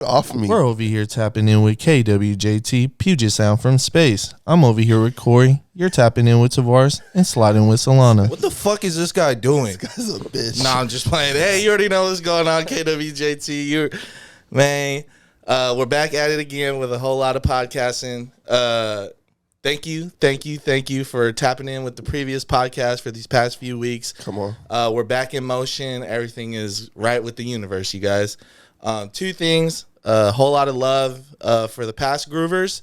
Off me. We're over here tapping in with KWJT, Puget Sound from space. I'm over here with Corey. You're tapping in with Tavares and sliding with Solana. What the fuck is this guy doing? This guy's a bitch. Nah, I'm just playing. Hey, you already know what's going on, KWJT. We're back at it again with a whole lot of podcasting. Thank you for tapping in with the previous podcast for these past few weeks. Come on. We're back in motion. Everything is right with the universe, you guys. Two things. A whole lot of love for the past groovers.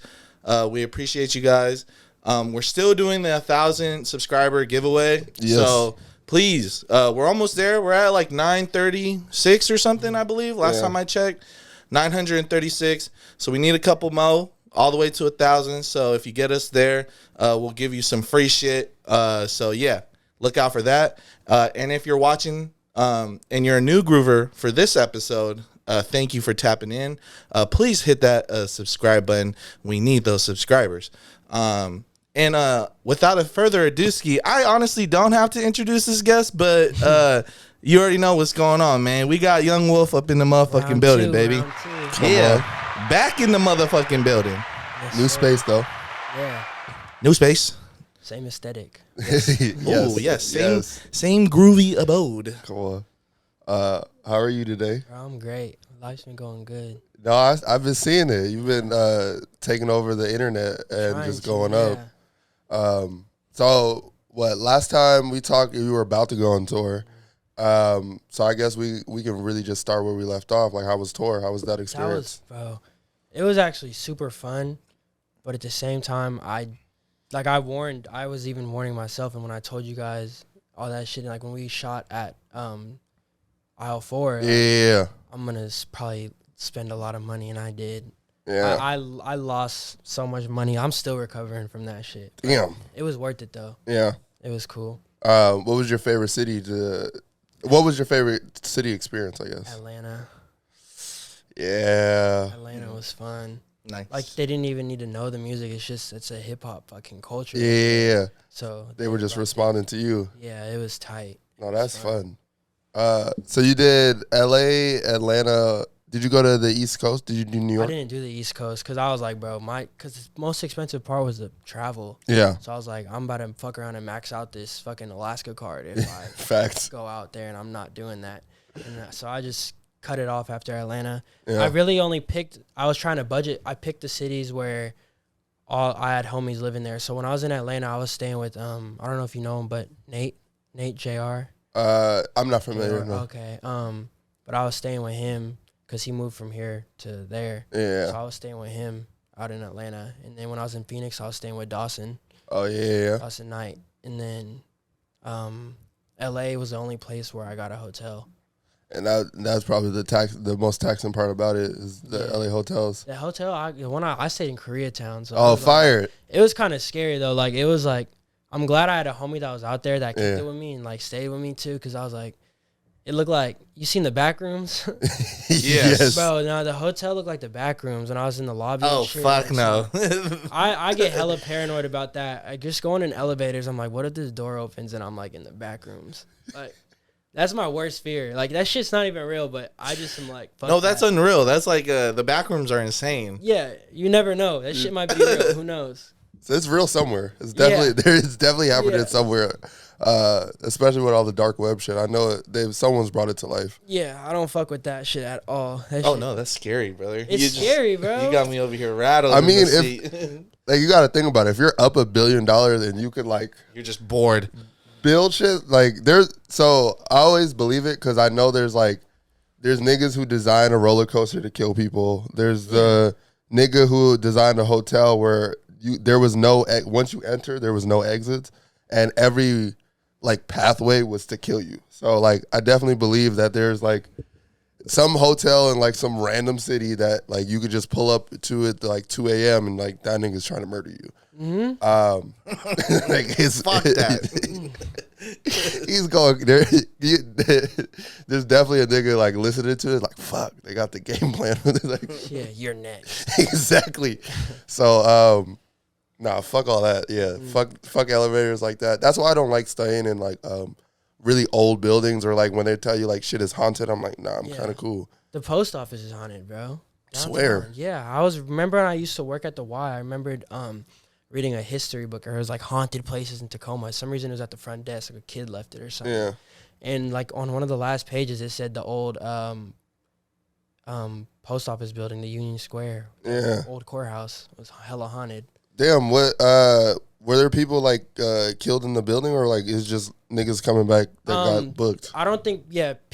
We appreciate you guys. We're still doing the 1,000 subscriber giveaway. Yes. So please, we're almost there. We're at like 936 or something, I believe. Last time I checked, 936. So we need a couple more, all the way to 1,000. So if you get us there, we'll give you some free shit. So yeah, look out for that. And if you're watching and you're a new groover for this episode, thank you for tapping in. Please hit that subscribe button. We need those subscribers. And without a further ado, I honestly don't have to introduce this guest, but you already know what's going on, man. We got Young Wolf up in the motherfucking building, baby. Back in the motherfucking building. Yes, New space, though. Yeah. New space. Same aesthetic. Oh, yes. Same groovy abode. Come on. How are you today? Bro, I'm great. Life's been going good. No, I've been seeing it. You've been taking over the internet and just going up. So what? Last time we talked, you were about to go on tour. So I guess we can really just start where we left off. Like, how was tour? How was that experience? It was actually super fun, but at the same time, I was even warning myself, and when I told you guys all that shit, like when we shot at aisle 4, I'm gonna probably spend a lot of money, and I did. Yeah, I lost so much money. I'm still recovering from that shit. Damn. It was worth it though. Yeah, it was cool. What was your favorite city What was your favorite city experience, I guess? Atlanta. Yeah. Atlanta was fun. Nice. Like, they didn't even need to know the music. It's a hip-hop fucking culture. Yeah. So they were just responding to you. Yeah, it was tight. No, that's fun. So you did L.A., Atlanta. Did you go to the East Coast? Did you do New York? I didn't do the East Coast because I was like, bro, because the most expensive part was the travel. Yeah. So I was like, I'm about to fuck around and max out this fucking Alaska card if I Facts. go out there, and I'm not doing that. And so I just cut it off after Atlanta. Yeah. I really only I was trying to budget. I picked the cities where I had homies living there. So when I was in Atlanta, I was staying with, I don't know if you know him, but Nate Jr. I'm not familiar. No. Okay. But I was staying with him because he moved from here to there. Yeah. So I was staying with him out in Atlanta. And then when I was in Phoenix, I was staying with Dawson. Oh, yeah. Dawson Knight. And then L.A. was the only place where I got a hotel. And that's probably the most taxing part about it is the LA hotels. The hotel, I stayed in Koreatown. So It was kind of scary though. Like, it was like, I'm glad I had a homie that was out there that kicked it with me and like stayed with me too. Because I was like, it looked like, you seen the back rooms? Yes. Bro, no, the hotel looked like the back rooms when I was in the lobby. Oh, and shit. fuck no. I get hella paranoid about that. I just going in elevators. I'm like, what if this door opens and I'm like in the back rooms? Like, that's my worst fear. Like, that shit's not even real, but I just am like, fuck. No, that's unreal. That's like, the back rooms are insane. Yeah, you never know. That shit might be real. Who knows? So it's real somewhere. It's definitely happening somewhere. Especially with all the dark web shit. I know someone's brought it to life. Yeah, I don't fuck with that shit at all. No, that's scary, brother. It's scary, bro. You got me over here rattled. I mean, like, you got to think about it. If you're up $1 billion, then you could, like, you're just bored. Build shit. Like, so I always believe it because I know there's niggas who design a roller coaster to kill people. There's the nigga who designed a hotel where there was no, once you enter, there was no exits, and every, like, pathway was to kill you. So, like, I definitely believe that there's, like, some hotel in, like, some random city that, like, you could just pull up to at, like, 2 a.m. and, like, that nigga's trying to murder you. Mm-hmm. Like, fuck that. He's going there. There's definitely a nigga, like, listening to it, like, fuck, they got the game plan. Like, yeah, you're next. Exactly. So, nah, fuck all that. Yeah, fuck elevators like that. That's why I don't like staying in, like, really old buildings, or, like, when they tell you, like, shit is haunted. I'm like, nah, I'm kind of cool. The post office is haunted, bro. Downtown. Swear. Yeah, remember I used to work at the Y. I remembered reading a history book, or it was like haunted places in Tacoma. For some reason it was at the front desk, like a kid left it or something. Yeah. And like on one of the last pages, it said the old post office building, the Union Square. Yeah. Old courthouse was hella haunted. Damn, what were there people like killed in the building, or like it's just niggas coming back that got booked? I don't think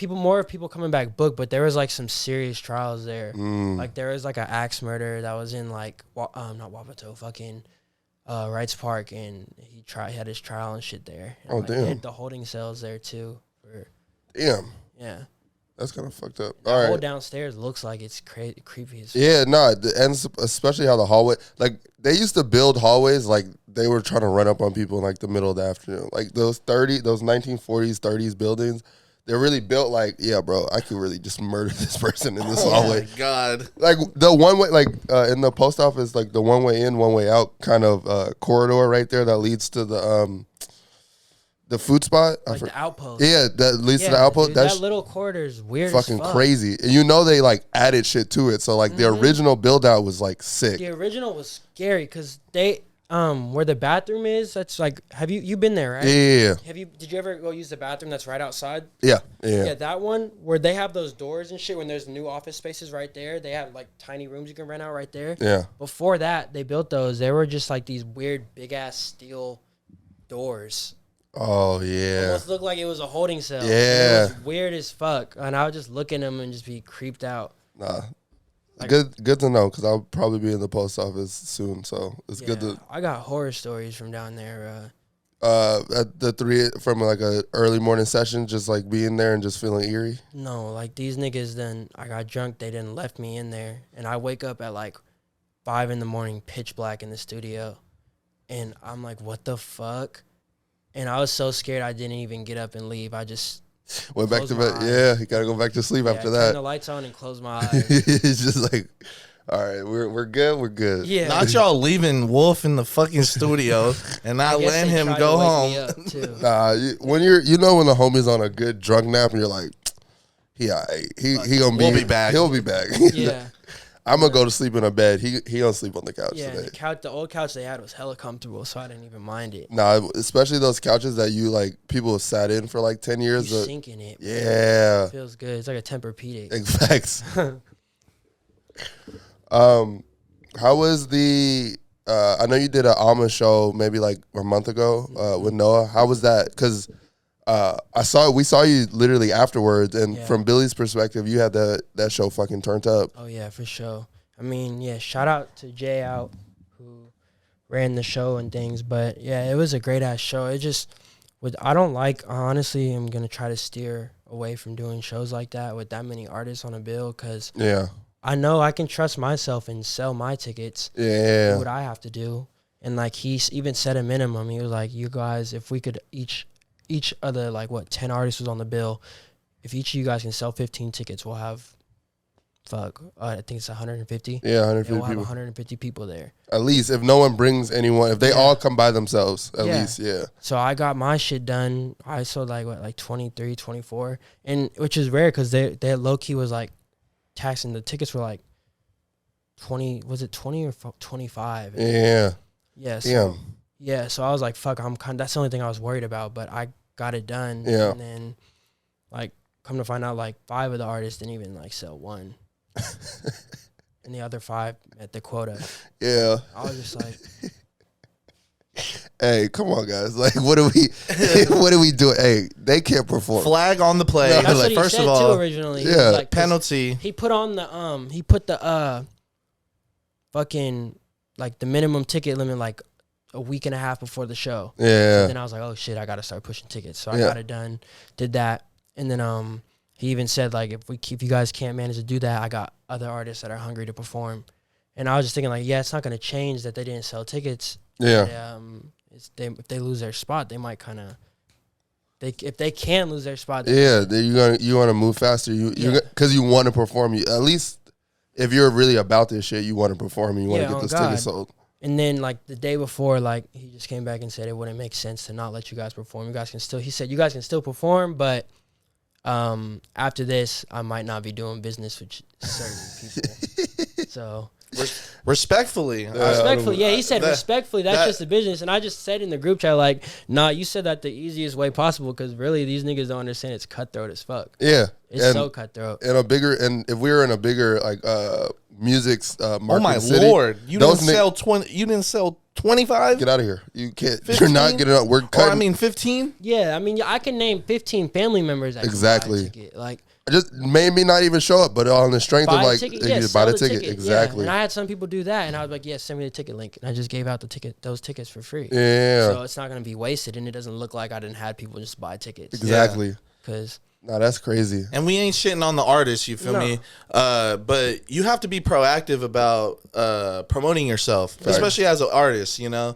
more people coming back booked, but there was like some serious trials there. Like there was like an axe murder that was in like not Wapato, fucking Wrights Park, and he had his trial and shit there. And, damn. They had the holding cells there too. Damn. Yeah. That's kind of fucked up. The All whole right. downstairs looks like it's creepy as fuck. Yeah, no, and especially how the hallway, like they used to build hallways like they were trying to run up on people in like the middle of the afternoon. Like those 1940s, 30s buildings, they're really built like, yeah, bro, I could really just murder this person in this hallway. Oh my God. Like the one way, like in the post office, like the one way in, one way out kind of corridor right there that leads to the food spot. Like the outpost. Yeah, that leads to the outpost. Dude, that little corridor is weird fucking as fuck. crazy. And you know they like added shit to it. So like the original build out was like sick. The original was scary because they where the bathroom is, that's like, have you been there, right? Yeah. Did you ever go use the bathroom that's right outside? Yeah. Yeah, that one where they have those doors and shit. When there's new office spaces right there, they have like tiny rooms you can rent out right there. Yeah. Before that, they built those. They were just like these weird big ass steel doors. Oh yeah. Almost looked like it was a holding cell. Yeah. It was weird as fuck, and I would just look at them and just be creeped out. Nah. Like, good to know, because I'll probably be in the post office soon, so it's good to. I got horror stories from down there. At the 3 from like a early morning session, just like being there and just feeling eerie. No, like these niggas. Then I got drunk. They didn't left me in there, and I wake up at like 5 a.m, pitch black in the studio, and I'm like, what the fuck? And I was so scared I didn't even get up and leave. I just went back to bed. my eyes. Yeah, you gotta go back to sleep after Turn that. the lights on and close my eyes. It's just like, all right, we're good. We're good. Yeah. Not y'all leaving Wolf in the fucking studio and I not guess letting they him tried go to wake home. me up, too. Nah, when when the homie's on a good drunk nap and you're like, he gonna be. We'll be back. He'll be back. Yeah. I'm gonna go to sleep in a bed. He gonna sleep on the couch Yeah, today. the old couch they had was hella comfortable, so I didn't even mind it. Nah, especially those couches that you like people have sat in for like 10 years. You sink in it. Yeah. It feels good. It's like a Tempur-Pedic. Exacts. How was the? I know you did an Alma show maybe like a month ago with Noah. How was that? Because we saw you literally afterwards, and from Billy's perspective, you had that show fucking turned up. Oh yeah, for sure. I mean, yeah, shout out to Jay Out who ran the show and things, but yeah, it was a great ass show. It just honestly, I'm gonna try to steer away from doing shows like that with that many artists on a bill, because I know I can trust myself and sell my tickets. Do what I have to do. And like he even set a minimum. He was like, you guys, if we could each other, like 10 artists was on the bill, if each of you guys can sell 15 tickets, we'll have I think it's 150. Yeah, 150 we'll have people. 150 people there. At least if no one brings anyone, if they all come by themselves, at least, So I got my shit done. I sold like 23, 24, and which is rare because they low key was like taxing. The tickets were like 20. Was it 20 or 25? Yeah. Yeah. So, yeah. So I was like, fuck. That's the only thing I was worried about. But I got it done. Yeah. And then, like, come to find out, like 5 of the artists didn't even like sell one. And the other 5 met the quota. Yeah. I was just like, hey, come on, guys. Like, what do we do? Hey, they can't perform. Flag on the play. that's Like, what he first said of all, too originally. He yeah. was like, 'cause penalty. He put on the he put the fucking like the minimum ticket limit like a week and a half before the show. Yeah. And then I was like, oh shit, I gotta start pushing tickets. So I got it done, did that, and then he even said like if you guys can't manage to do that, I got other artists that are hungry to perform. And I was just thinking like, yeah, it's not gonna change that they didn't sell tickets. Yeah. But, if they lose their spot, they might kind of. If they can lose their spot, you want to move faster. Because you want to perform. At least if you're really about this shit, you want to perform and you want to get this ticket sold. And then like the day before, like he just came back and said it wouldn't make sense to not let you guys perform. You guys can still. He said you guys can still perform, but after this, I might not be doing business with certain people. So Respectfully. respectfully, yeah, he said that- respectfully. That's that- just the business, and I just said in the group chat like, nah, you said that the easiest way possible because really these niggas don't understand it's cutthroat as fuck. Yeah, It's so cutthroat. and if we were in a bigger like music's market Oh my city, lord! You those didn't sell 20. You didn't sell 25. Get out of here. You can't. 15? You're not getting up. We're Or cutting. I mean 15. Yeah, I mean, I can name 15 family members that Exactly. can buy a ticket. Like just made me not even show up, but on the strength of buy a like ticket, you yeah, just buy sell the ticket. Yeah. Exactly. And I had some people do that, and I was like, yeah, send me the ticket link, and I just gave out those tickets for free. Yeah. So it's not gonna be wasted, and it doesn't look like I didn't have people just buy tickets. Exactly. Because No, that's crazy. And we ain't shitting on the artist, you feel No. me? But you have to be proactive about promoting yourself, especially as an artist, you know?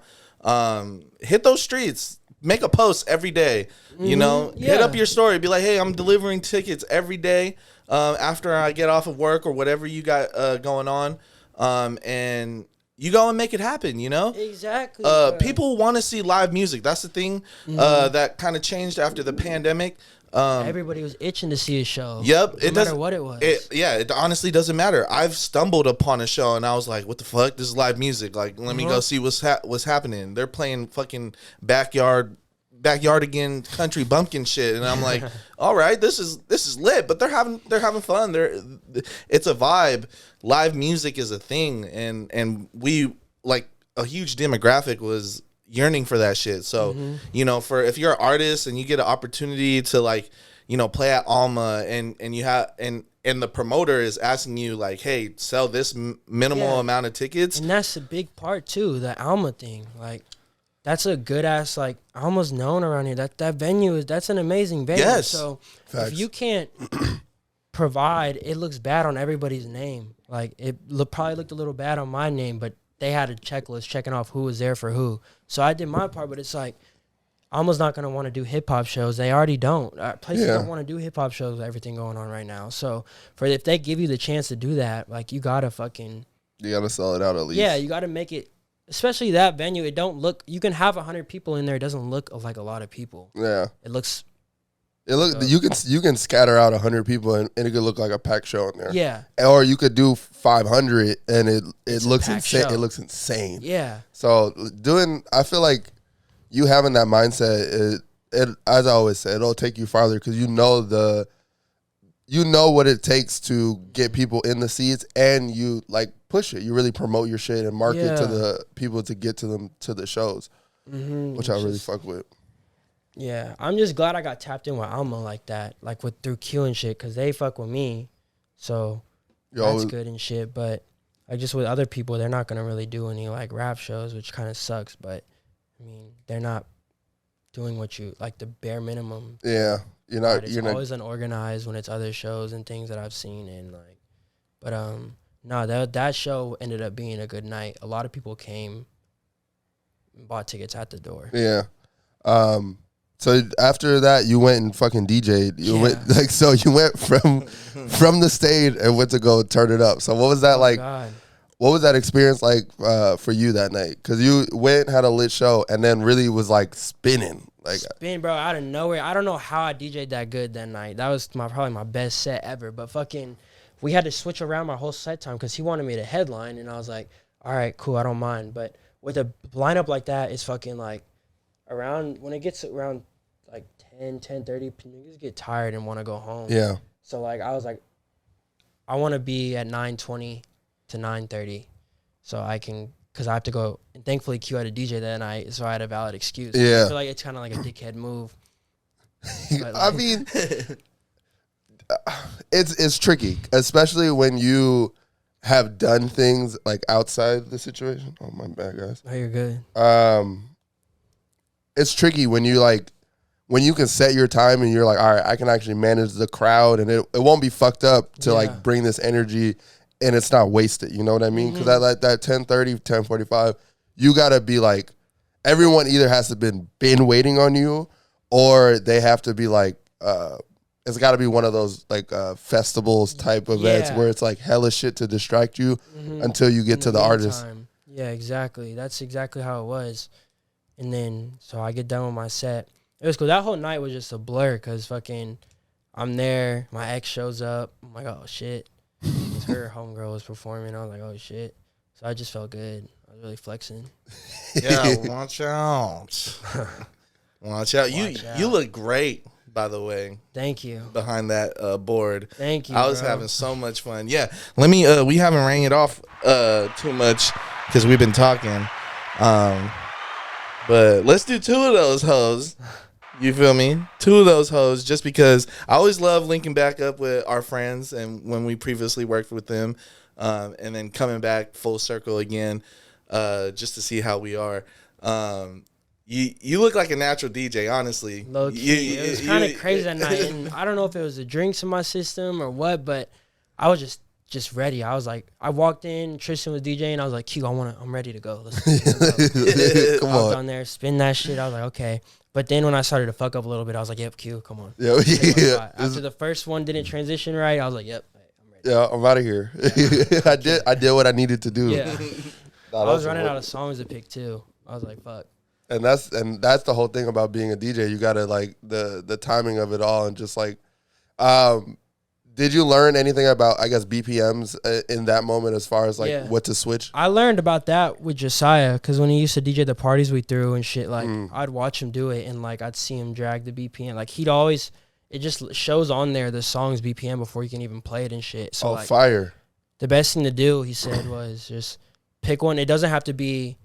Hit those streets. Make a post every day, you know? Hit Yeah. up your story. Be like, hey, I'm delivering tickets every day after I get off of work or whatever you got going on. And you go and make it happen, you know? exactly. bro. People want to see live music. That's the thing that kind of changed after the pandemic. Everybody was itching to see a show. Yep, no it matter doesn't. what it was. It honestly doesn't matter. I've stumbled upon a show and I was like, "What the fuck? This is live music. Like, let me go see what's happening." They're playing fucking backyard again country bumpkin shit, and I'm like, "All right, this is lit." But they're having fun. It's a vibe. Live music is a thing, and we like a huge demographic was yearning for that shit. So, you know, if you're an artist and you get an opportunity to like, you know, play at Alma and you have and the promoter is asking you like, hey, sell this minimal amount of tickets. And that's a big part too, the Alma thing. Like that's a good ass like Alma's known around here. That venue that's an amazing venue. Yes. So Facts. if you can't provide, it looks bad on everybody's name. Like it probably looked a little bad on my name, but they had a checklist checking off who was there for who. So I did my part, but it's like Alma's not gonna want to do hip hop shows. They already don't. Places don't want to do hip hop shows with everything going on right now. So if they give you the chance to do that, like you gotta You gotta sell it out at least. yeah, you gotta make it. Especially that venue, it don't look. You can have 100 people in there. It doesn't look like a lot of people. Yeah. It looks. You can scatter out 100 people and it could look like a packed show in there. Yeah. Or you could do 500 and it It's a looks packed insane. show. It looks insane. Yeah. So I feel like you having that mindset, it as I always say, it'll take you farther because you know what it takes to get people in the seats and you like push it. You really promote your shit and market to Yeah. the people to get to them to the shows, which I really fuck with. Yeah, I'm just glad I got tapped in with Alma like that, like through Q and shit, because they fuck with me, so that's good and shit. But like just with other people, they're not gonna really do any like rap shows, which kind of sucks. But I mean, they're not doing what you like the bare minimum. Yeah, It's always unorganized when it's other shows and things that I've seen and like, but no, that show ended up being a good night. A lot of people came, and bought tickets at the door. Yeah. So after that, you went and fucking DJ'd. You went from the stage and went to go turn it up. So what was that like? God. What was that experience like for you that night? Because you went, had a lit show, and then really was like spinning. Like Spin, bro, out of nowhere. I don't know how I DJ'd that good that night. That was probably my best set ever. But fucking, we had to switch around my whole set time because he wanted me to headline, and I was like, all right, cool, I don't mind. But with a lineup like that, it's fucking like around when it gets around like 10:30, niggas get tired and want to go home. yeah, So like I was like, I want to be at 9:20 to 9:30, so I can, cause I have to go. And thankfully, Q had a DJ that night, so I had a valid excuse. Yeah. I feel like it's kind of like a dickhead move. But, I like, mean, it's tricky, especially when you have done things like outside the situation. Oh my bad, guys. oh, you're good. It's tricky when you can set your time and you're like, all right, I can actually manage the crowd and it won't be fucked up to like bring this energy and it's not wasted. You know what I mean? Because at like that 10:30, 10:45, you gotta be like, everyone either has to been waiting on you or they have to be like, it's got to be one of those like festivals type events where it's like hella shit to distract you until you get to the artist. Yeah, exactly. That's exactly how it was. And then so I get done with my set. It was cool. That whole night was just a blur because fucking I'm there. My ex shows up. I'm like, oh shit. 'cause her homegirl was performing. I was like, oh shit. So I just felt good. I was really flexing. Yeah, watch out. Watch out. You look great, by the way. Thank you. Behind that board. Thank you. I was having so much fun. Yeah. Let me we haven't rang it off too much because we've been talking. But let's do 2 of those hoes. You feel me? 2 of those hoes, just because I always love linking back up with our friends and when we previously worked with them, and then coming back full circle again, just to see how we are. You look like a natural DJ, honestly. Low key. It was kind of crazy that night, and I don't know if it was the drinks in my system or what, but I was just ready. I was like, I walked in, Tristan was DJing, I was like, Q, I'm ready to go. Let's go. Come I was on. down there, spin that shit. I was like, okay. But then when I started to fuck up a little bit, I was like, yep, Q, come on. Yeah. After the first one didn't transition right, I was like, yep, I'm ready. Yeah, I'm out of here. I did what I needed to do. Yeah. I was running out of songs to pick too. I was like, fuck. And that's the whole thing about being a DJ. You gotta like the timing of it all, and just like, did you learn anything about, I guess, BPMs in that moment as far as like what to switch? I learned about that with Josiah, because when he used to DJ the parties we threw and shit, like I'd watch him do it and like I'd see him drag the BPM. Like he'd always, it just shows on there the song's BPM before you can even play it and shit. So like, fire. The best thing to do, he said, was just pick one. It doesn't have to be,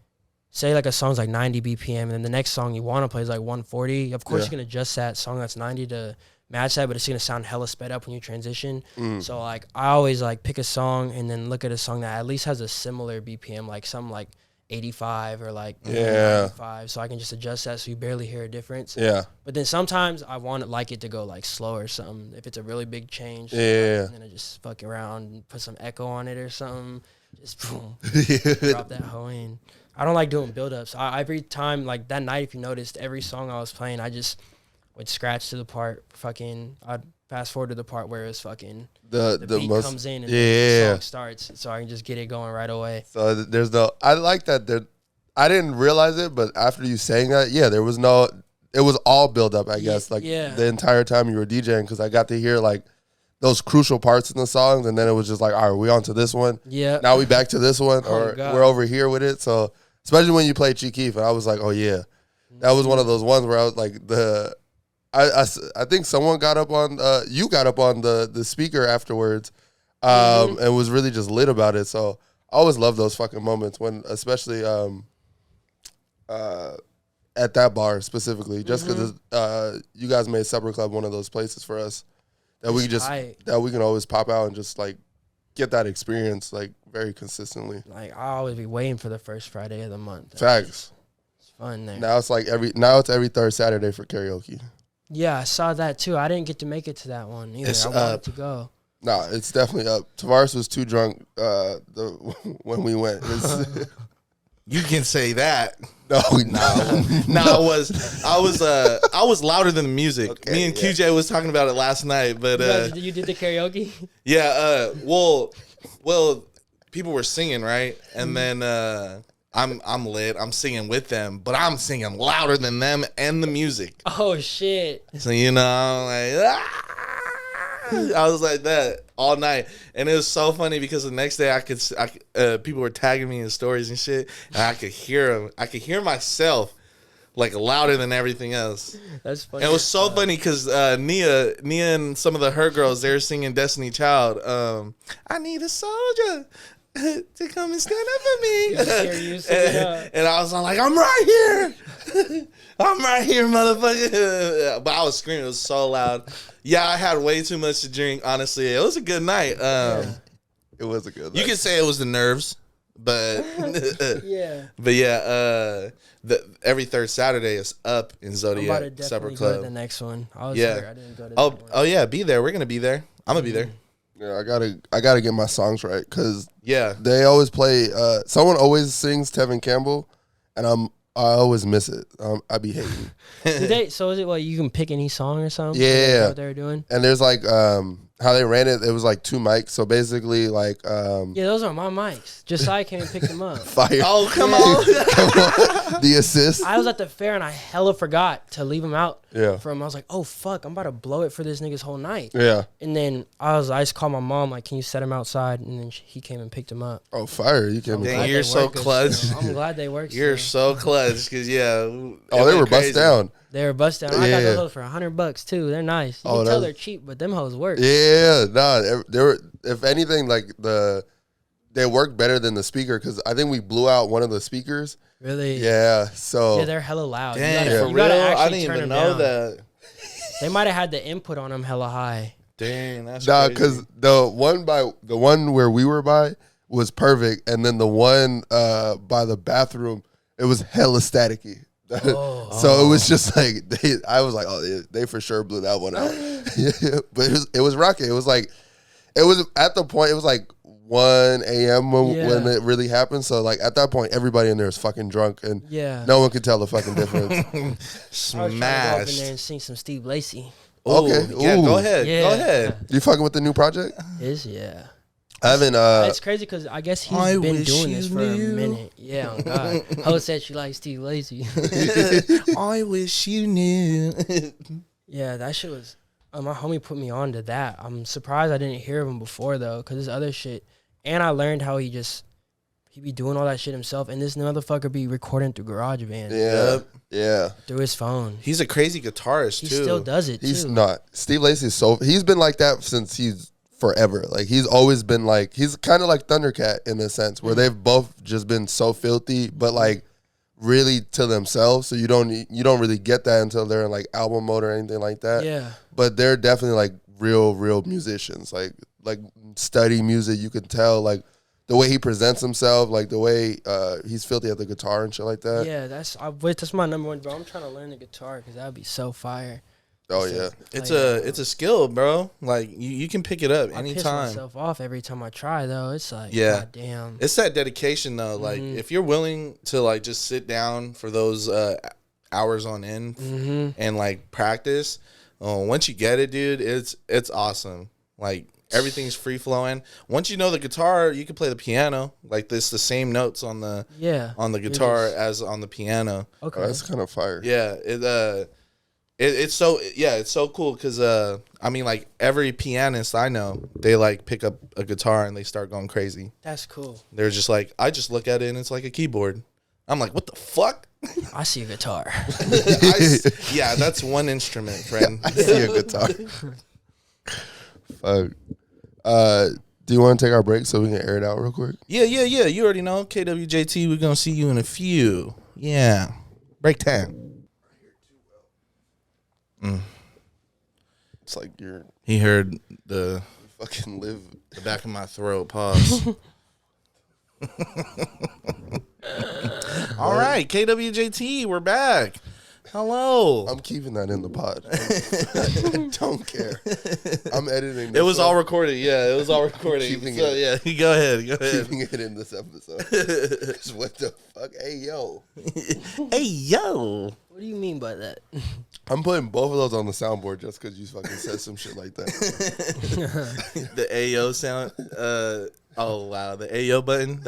say like a song's like 90 BPM and then the next song you want to play is like 140. Of course you can adjust that song that's 90 to match that, but it's gonna sound hella sped up when you transition. So like I always like pick a song and then look at a song that at least has a similar BPM, like something like 85 or like 95, so I can just adjust that so you barely hear a difference. Yeah. But then sometimes I want it to go like slow or something if it's a really big change. And then I just fuck around and put some echo on it or something. Just boom, drop that hoe in. I don't like doing build-ups. Every time, like that night, if you noticed, every song I was playing, I just would scratch to the part, I'd fast forward to the part where it's fucking, the beat comes in and the song starts, so I can just get it going right away. So there's I like that I didn't realize it, but after you saying that, there was it was all build-up, I guess, like the entire time you were DJing, because I got to hear like those crucial parts in the songs, and then it was just like, all right, we on to this one. Yeah. Now we back to this one, or we're over here with it. So especially when you play Chiquif, I was like, oh yeah, that was one of those ones where I was like, I think someone got up on you got up on the speaker afterwards, and was really just lit about it. So I always love those fucking moments when, especially at that bar specifically, just because you guys made Supper Club one of those places for us that we can always pop out and just like get that experience like very consistently. Like I always be waiting for the first Friday of the month. Facts. It's fun there. Now it's like every third Saturday for karaoke. Yeah, I saw that too. I didn't get to make it to that one either. I wanted to go. Nah, it's definitely up. Tavares was too drunk when we went. You can say that. No, I was louder than the music. Okay, me and QJ was talking about it last night, but you did the karaoke? Yeah, well, people were singing, right? And then I'm lit. I'm singing with them, but I'm singing louder than them and the music. Oh shit. So I'm like, I was like that all night, and it was so funny because the next day people were tagging me in stories and shit, and I could hear them. I could hear myself like louder than everything else. That's funny. And it was so funny because Nia and some of her girls, they were singing Destiny Child. I need a soldier to come and stand up for me. And I was like, I'm right here. I'm right here, motherfucker. But I was screaming. It was so loud. Yeah, I had way too much to drink, honestly. It was a good night. It was a good night. You could say it was the nerves, but yeah. But yeah, every third Saturday is up in Zodiac Supper Club. Go to the next one. I didn't go to that one. Oh yeah, be there. We're gonna be there. I'm gonna be there. Yeah, I gotta get my songs right, because they always play. Someone always sings Tevin Campbell, and I always miss it. I be hating. So is it like you can pick any song or something? Yeah, what they were doing. And there's like how they ran it. It was like 2 mics. So basically, like yeah, those are my mics. Josiah came and picked them up. Fire! Oh come on, come on. The assist. I was at the fair and I hella forgot to leave them out. Yeah. I was like, oh fuck, I'm about to blow it for this nigga's whole night. Yeah. And then I just called my mom, like, can you set him outside? And then he came and picked him up. Oh, fire! You can. Dang, you're so clutch. I'm glad they work. You're so clutch because Oh, they were bust down. They were bust down. I got those hoes for $100 too. They're nice. You can tell they're cheap, but them hoes work. Yeah, nah. They were, if anything, like they work better than the speaker because I think we blew out one of the speakers. Really? Yeah. So yeah, they're hella loud. Damn, you for gotta real? actually I didn't turn even them know down. that. They might have had the input on them hella high. Dang, that's nah, crazy. because the one where we were by was perfect, and then the one by the bathroom, it was hella staticky. So it was just like I was like, oh, they for sure blew that one out. Yeah, but it was rocking. It was at the point. It was like 1 a.m. when it really happened. So like at that point, everybody in there was fucking drunk, and no one could tell the fucking difference. I was trying to go up in there and sing some Steve Lacy. Okay, yeah, go ahead. Yeah. Go ahead. You fucking with the new project? Yeah. I haven't. It's crazy because I guess he's been doing this for a minute. Yeah, oh God. Ho said she likes Steve Lacy. I wish you knew. Yeah, that shit was. My homie put me on to that. I'm surprised I didn't hear of him before though, because this other shit. And I learned how he be doing all that shit himself, and this motherfucker be recording through GarageBand. Yeah. Through his phone. He's a crazy guitarist too. He still does it. He's too. not. Steve Lacy is he's been like that since he's forever. Like he's always been like he's kind of like Thundercat in a sense where they've both just been so filthy, but like really to themselves. So you don't really get that until they're in like album mode or anything like that. Yeah. But they're definitely like real musicians. Like study music. You can tell like the way he presents himself, like the way he's filthy at the guitar and shit like that. Yeah, that's my number one, bro. I'm trying to learn the guitar because that would be so fire. Oh yeah, it's a skill, bro. Like you can pick it up anytime. I piss myself off every time I try, though. It's like, God damn. It's that dedication, though. Like if you're willing to like just sit down for those hours on end and like practice, once you get it, dude, it's awesome. Like everything's free flowing. Once you know the guitar, you can play the piano. Like the same notes on the guitar as on the piano. Okay, that's kind of fire. Yeah, it's so cool because I mean, like every pianist I know, they like pick up a guitar and they start going crazy. That's cool. They're just like, I just look at it and it's like a keyboard. I'm like, what the fuck? I see a guitar. Yeah, that's one instrument, friend. I see a guitar. Fuck. Do you want to take our break so we can air it out real quick? Yeah. You already know. KWJT, we're going to see you in a few. Yeah. Break time. It's like He heard the fucking live the back of my throat. Pause. All right, KWJT, we're back. Hello. I'm keeping that in the pod. Don't care. I'm editing. It was all recorded. Yeah, it was all recorded. Keeping so, it. Yeah, go ahead. Keeping it in this episode. What the fuck? Hey yo. Hey yo. What do you mean by that? I'm putting both of those on the soundboard just because you fucking said some shit like that. The Ayo sound. Oh wow, the Ayo button.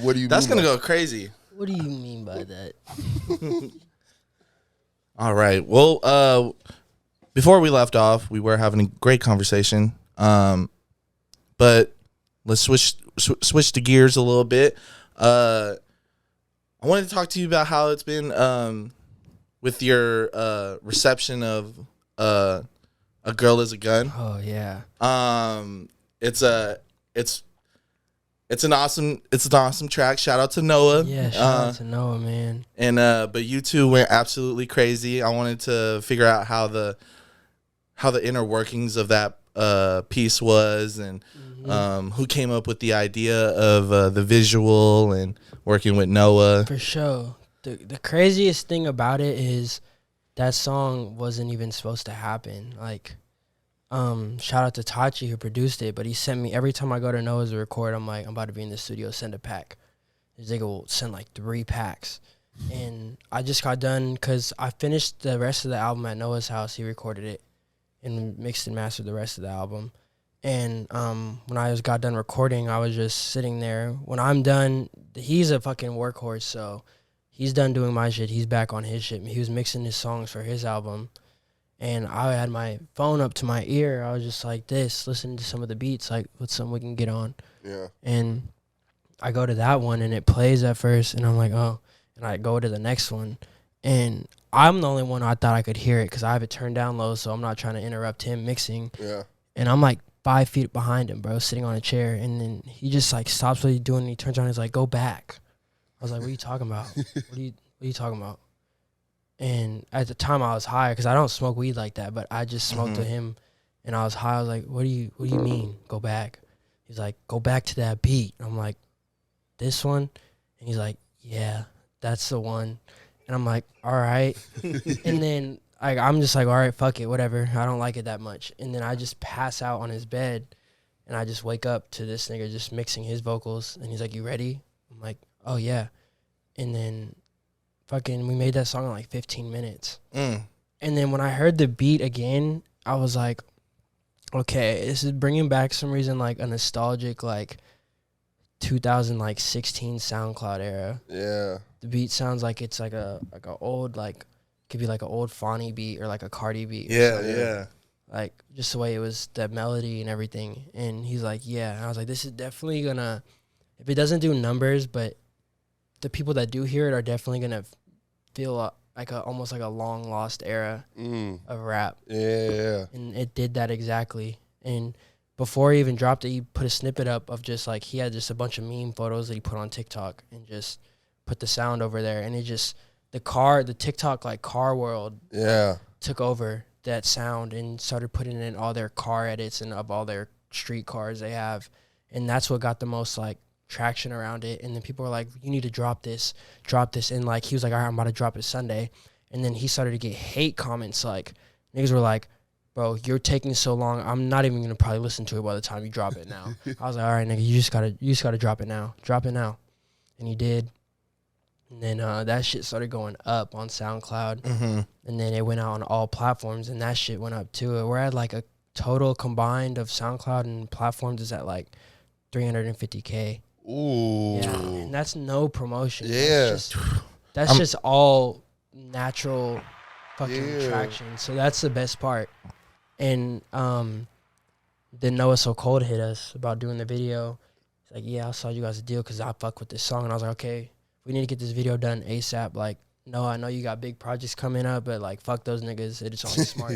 What do you? That's mean gonna go crazy. What do you mean by that? All right. Well, before we left off, we were having a great conversation. But let's switch the gears a little bit. I wanted to talk to you about how it's been with your reception of A Girl Is a Gun. Oh yeah. It's an awesome track. Shout out to Noah. Yeah, shout out to Noah, man. And but you two went absolutely crazy. I wanted to figure out how the inner workings of that piece was, and who came up with the idea of the visual and working with Noah. For sure. The craziest thing about it is that song wasn't even supposed to happen. Like, shout out to Tachi who produced it, but he sent me, every time I go to Noah's to record, I'm like, I'm about to be in the studio, send a pack. This nigga will send like 3 packs. And I just got done because I finished the rest of the album at Noah's house. He recorded it and mixed and mastered the rest of the album. And when I got done recording, I was just sitting there. When I'm done, he's a fucking workhorse, so he's done doing my shit. He's back on his shit. He was mixing his songs for his album. And I had my phone up to my ear. I was just like this, listening to some of the beats, like what's something we can get on. Yeah. And I go to that one and it plays at first, and I'm like, oh. And I go to the next one, and I'm the only one I thought I could hear it because I have it turned down low, so I'm not trying to interrupt him mixing. Yeah. And I'm like 5 feet behind him, bro, sitting on a chair. And then he just like stops what he's doing, and he turns around and he's like, go back. I was like, what are you talking about? What are you talking about? And at the time I was high because I don't smoke weed like that, but I just smoked with him, and I was high. I was like, what do you mean, go back? He's like, go back to that beat. I'm like, this one? And he's like, yeah, that's the one. And I'm like, all right. And then I'm just like, all right, fuck it, whatever. I don't like it that much. And then I just pass out on his bed, and I just wake up to this nigga just mixing his vocals. And he's like, you ready? I'm like, oh, yeah. And then fucking we made that song in like 15 minutes. And then when I heard the beat again, I was like, okay, this is bringing back some reason like a nostalgic like 2016 SoundCloud era. Yeah. The beat sounds like it's like a old like could be like an old Fonny beat or like a Cardi beat. Yeah. Like just the way it was, the melody and everything. And he's like, yeah. And I was like, this is definitely gonna, if it doesn't do numbers, but the people that do hear it are definitely gonna feel like almost like a long lost era of rap. Yeah. And it did that exactly. And before he even dropped it, he put a snippet up of just like, he had just a bunch of meme photos that he put on TikTok and just put the sound over there. And it just, the TikTok like car world took over that sound and started putting in all their car edits and of all their street cars they have. And that's what got the most like traction around it. And then people were like, you need to drop this. And like, he was like, all right, I'm about to drop it Sunday. And then he started to get hate comments. Like niggas were like, bro, you're taking so long. I'm not even gonna probably listen to it by the time you drop it now. I was like, all right, nigga, you just gotta drop it now. Drop it now. And he did. And then that shit started going up on SoundCloud. And then it went out on all platforms, and that shit went up too. We're at like a total combined of SoundCloud and platforms is at like 350K. Ooh. Yeah, and that's no promotion. Yeah. That's just all natural fucking traction. So that's the best part. And then Noah So Cold hit us about doing the video. He's like, yeah, I saw you guys a deal because I fuck with this song. And I was like, okay, we need to get this video done ASAP. Like, no, I know you got big projects coming up, but like, fuck those niggas. It's only smart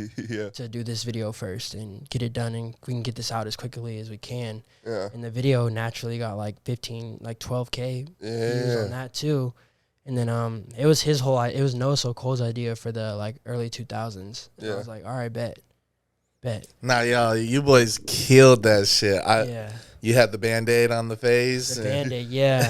to do this video first and get it done, and we can get this out as quickly as we can. Yeah. And the video naturally got like 12K views on that too. And then it was it was Noah So Cold's idea for the like early 2000s. And I was like, all right, bet. Nah, y'all, you boys killed that shit. You had the Band-Aid on the face. The Band-Aid, yeah.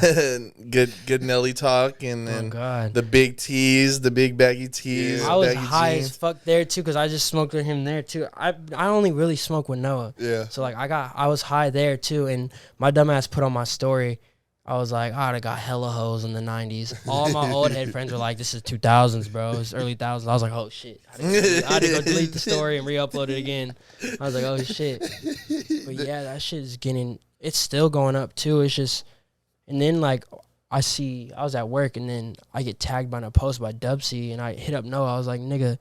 good Nelly talk, and then God. the big tees, the big baggy tees. I was baggy high jeans. as fuck there too, because I just smoked with him there too. I only really smoke with Noah. Yeah. So like I was high there too, and my dumbass put on my story, I was like, I got hella hoes in the 90s. All my old head friends were like, this is 2000s, bro. It's early 2000s. I was like, oh, shit. I had to go delete the story and re-upload it again. I was like, oh, shit. But, yeah, that shit is it's still going up, too. It's just, and then, like, I was at work, and then I get tagged by a post by Dubsy, and I hit up Noah. I was like, nigga,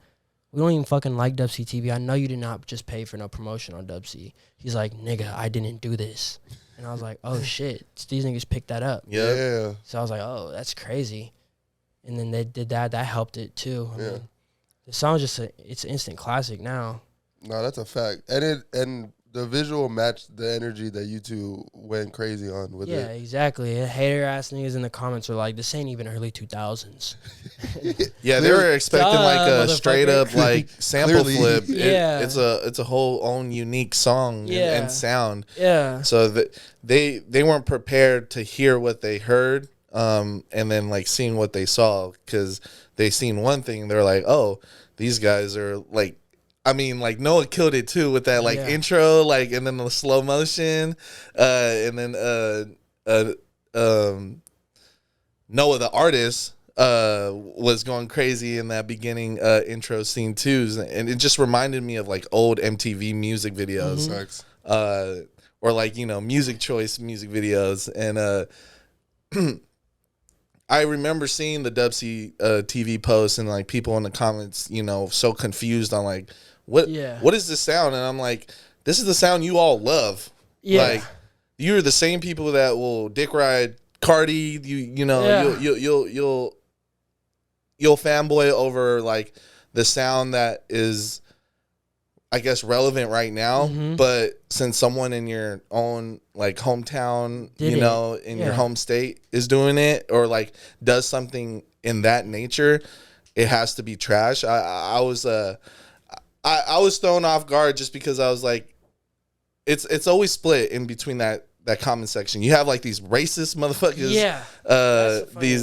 we don't even fucking like Dubsy TV. I know you did not just pay for no promotion on Dubsy. He's like, nigga, I didn't do this. And I was like, oh, shit. These niggas picked that up. Yeah. So I was like, oh, that's crazy. And then they did that. That helped it, too. I mean, the song's just it's an instant classic now. No, that's a fact. And the visual matched the energy that you two went crazy on with it. Yeah, exactly. Hater-ass niggas in the comments are like, this ain't even early 2000s. Yeah, they were expecting like a straight up like sample Clearly. flip. Yeah. It's a whole own unique song and sound. Yeah. So that they weren't prepared to hear what they heard, and then like seeing what they saw, because they seen one thing, they're like, oh, these guys are like, I mean, like Noah killed it too with that like intro, like, and then the slow motion, and then Noah the artist was going crazy in that beginning intro scene too, and it just reminded me of like old MTV music videos, or like, you know, Music Choice music videos, and I remember seeing the Dubsy TV posts and like people in the comments, you know, so confused on like what is this sound, and I'm like, this is the sound you all love. Yeah. Like you're the same people that will dick ride Cardi. You know you'll fanboy over like the sound that is, I guess, relevant right now, but since someone in your own like hometown, in your home state is doing it or like does something in that nature, it has to be trash. I was thrown off guard just because I was like, it's always split in between that comment section. You have like these racist motherfuckers,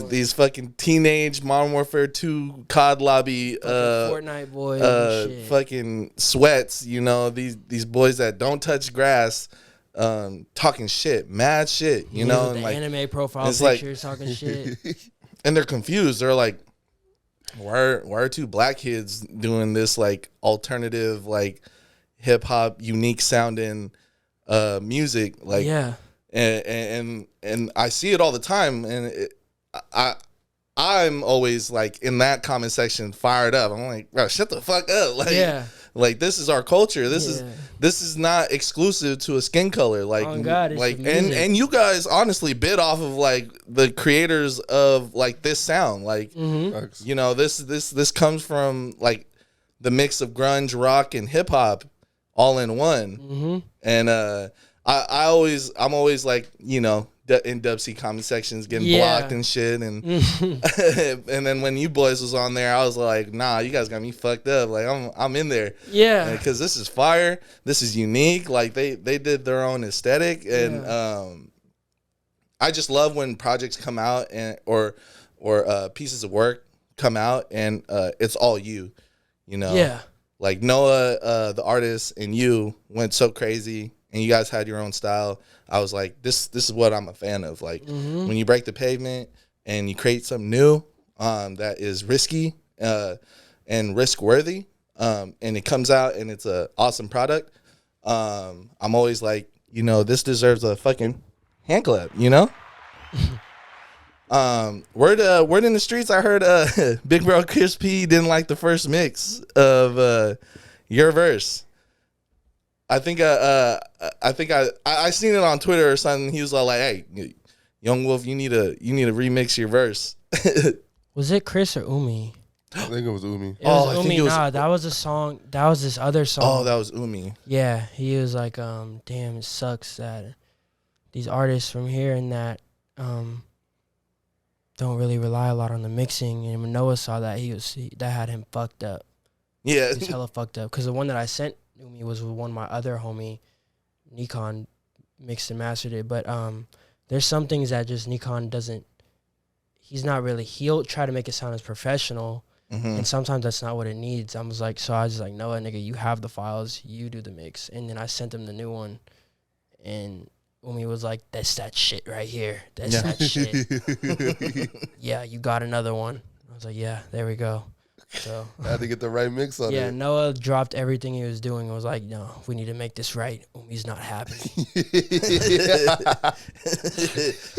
these fucking teenage Modern Warfare 2 COD lobby, Fortnite boys, fucking sweats. You know, these boys that don't touch grass, talking shit, mad shit. You know, and the like anime profile pictures, like, talking shit, and they're confused. They're like, why are two black kids doing this like alternative like hip hop unique sounding music, like and I see it all the time, and I'm always like in that comment section fired up. I'm like, bro, shut the fuck up, like this is our culture. This is not exclusive to a skin color, like like and you guys honestly bit off of like the creators of like this sound, like you know, this comes from like the mix of grunge, rock, and hip hop all in one. And I'm always like, you know, in Dubsy comment sections getting blocked and shit, and and then when you boys was on there, I was like, nah, you guys got me fucked up. Like I'm in there, because this is fire. This is unique. Like they did their own aesthetic, and I just love when projects come out and or pieces of work come out and it's all you know. Like Noah, the artist, and you went so crazy, and you guys had your own style. I was like, this is what I'm a fan of. Like when you break the pavement and you create something new that is risky and risk worthy, and it comes out and it's an awesome product. I'm always like, you know, this deserves a fucking hand clap, you know. Word in the streets, I heard Big Bro Chris P didn't like the first mix of your verse. I think I seen it on Twitter or something. He was all like, "Hey, Young Wolf, you need to remix your verse." Was it Chris or Umi? I think it was Umi. It was Umi. Nah, that was a song. That was this other song. Oh, that was Umi. Yeah, he was like, damn, it sucks that these artists from here and that don't really rely a lot on the mixing. And when Noah saw that, that had him fucked up. Yeah, he's hella fucked up. Because the one that I sent Umi was with one of my other homie, Nikon, mixed and mastered it. But there's some things that just Nikon doesn't. He's not really. He'll try to make it sound as professional. And sometimes that's not what it needs. I was like, Noah, nigga, you have the files, you do the mix. And then I sent him the new one, and Umi was like, that's that shit right here. That's that shit. Yeah, you got another one. I was like, yeah, there we go. So I had to get the right mix on it. Yeah, Noah dropped everything he was doing and was like, no, we need to make this right. Umi's not happy.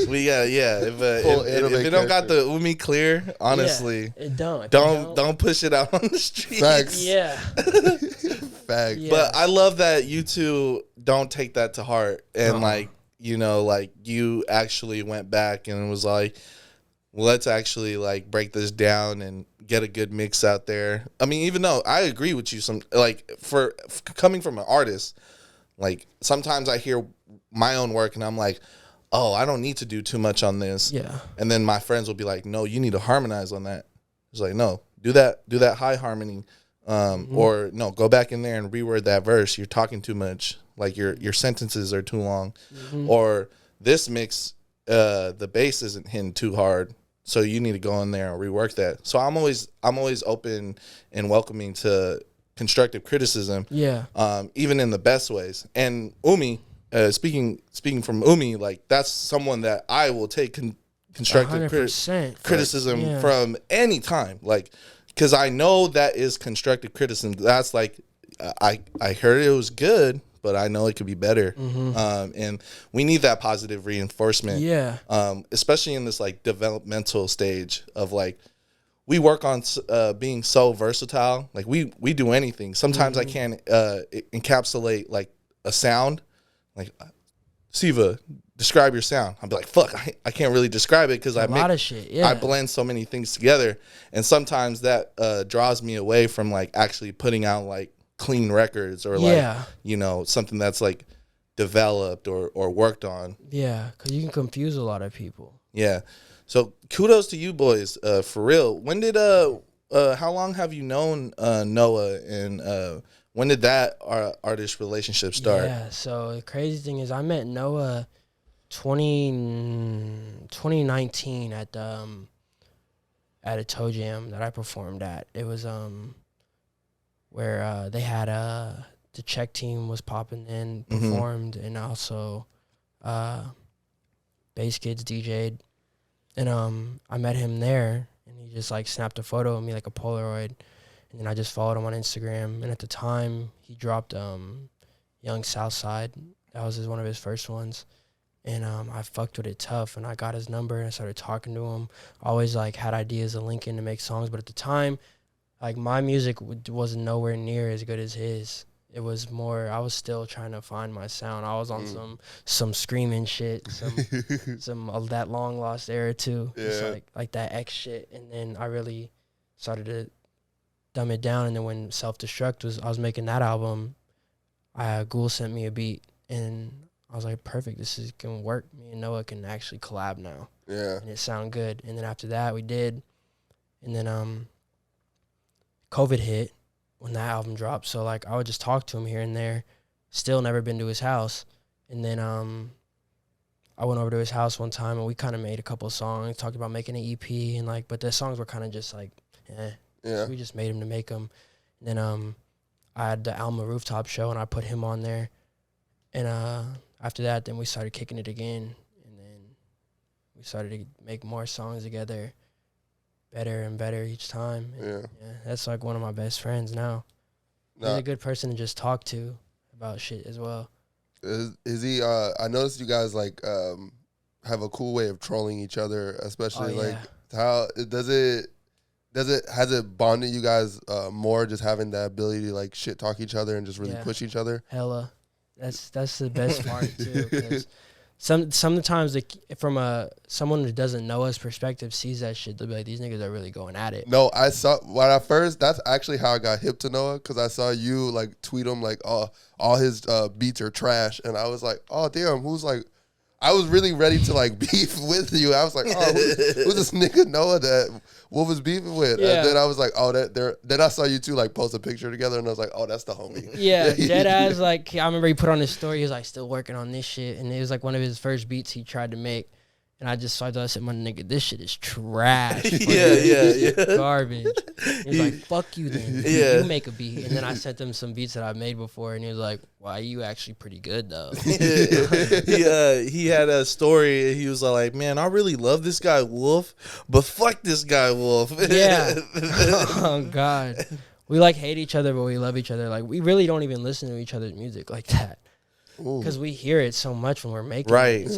We if it don't got the Umi clear, honestly, it don't. Don't push it out on the street. Facts. Yeah. Facts. Yeah. But I love that you two don't take that to heart, and like, you know, like you actually went back and was like, well, let's actually like break this down and get a good mix out there. I mean, even though I agree with you, some like for coming from an artist, like sometimes I hear my own work and I'm like, oh, I don't need to do too much on this. Yeah. And then my friends will be like, no, you need to harmonize on that. It's like, no, do that high harmony. Or no, go back in there and reword that verse. You're talking too much. Like your sentences are too long. Or this mix, the bass isn't hitting too hard. So you need to go in there and rework that. So I'm always open and welcoming to constructive criticism. Yeah. Even in the best ways. And Umi, speaking from Umi, like that's someone that I will take constructive criticism from any time. Like, because I know that is constructive criticism. That's like I heard it was good, but I know it could be better. And we need that positive reinforcement. Yeah. Especially in this like developmental stage of like, we work on being so versatile. Like we do anything. Sometimes I can't encapsulate like a sound. Like, Siva, describe your sound. I'll be like, fuck, I can't really describe it because I make a lot of shit. Yeah. I blend so many things together, and sometimes that draws me away from like actually putting out like clean records or like something that's like developed or worked on. Yeah, because you can confuse a lot of people. Yeah. So kudos to you boys, for real. When did how long have you known Noah, and when did that artist relationship start? Yeah, so the crazy thing is I met Noah 2019 at a toe jam that I performed at. It was where they had the Czech team was popping in, performed, and also Bass Kids DJ'd. And I met him there, and he just like snapped a photo of me, like a Polaroid. And then I just followed him on Instagram. And at the time, he dropped Young Southside. That was one of his first ones. And I fucked with it tough. And I got his number, and I started talking to him. Always like had ideas of linking to make songs. But at the time, like my music wasn't nowhere near as good as his. It was more, I was still trying to find my sound. I was on some screaming shit, some of that long lost era too. Yeah. It's like that X shit. And then I really started to dumb it down. And then when Self-Destruct I was making that album, Ghoul sent me a beat, and I was like, perfect, this is gonna work. Me and Noah can actually collab now. Yeah. And it sound good. And then after that we did. And then COVID hit when that album dropped. So like I would just talk to him here and there. Still never been to his house. And then I went over to his house one time, and we kind of made a couple of songs, talked about making an EP, and like, but the songs were kind of just like, Yeah. So we just made him to make them. And then I had the Alma Rooftop show, and I put him on there. And after that, then we started kicking it again. And then we started to make more songs together, better and better each time. And that's like one of my best friends now. He's a good person to just talk to about shit as well. Is he? I noticed you guys like have a cool way of trolling each other, especially like how has it bonded you guys more, just having that ability to like shit talk each other and just really push each other? Hella, that's the best part too. Cause sometimes from someone who doesn't know us perspective sees that shit, they'll be like, these niggas are really going at it. No, I saw when I first. That's actually how I got hip to Noah, because I saw you like tweet him like, oh, all his beats are trash, and I was like, oh damn, who's like. I was really ready to like beef with you. I was like, oh, who's this nigga Noah that Wolf was beefing with? Yeah. And then I was like, oh, then I saw you two like post a picture together, and I was like, oh, that's the homie. Yeah, dead ass. Like I remember he put on his story. He was like, still working on this shit, and it was like one of his first beats he tried to make. And I just said, my nigga, this shit is trash. Yeah. Garbage. He was like, fuck you then. You make a beat. And then I sent him some beats that I made before, and he was like, wow, you actually pretty good, though. He had a story. He was like, man, I really love this guy, Wolf, but fuck this guy, Wolf. Yeah. Oh, God. We, like, hate each other, but we love each other. Like, we really don't even listen to each other's music like that. Because we hear it so much when we're making it. It's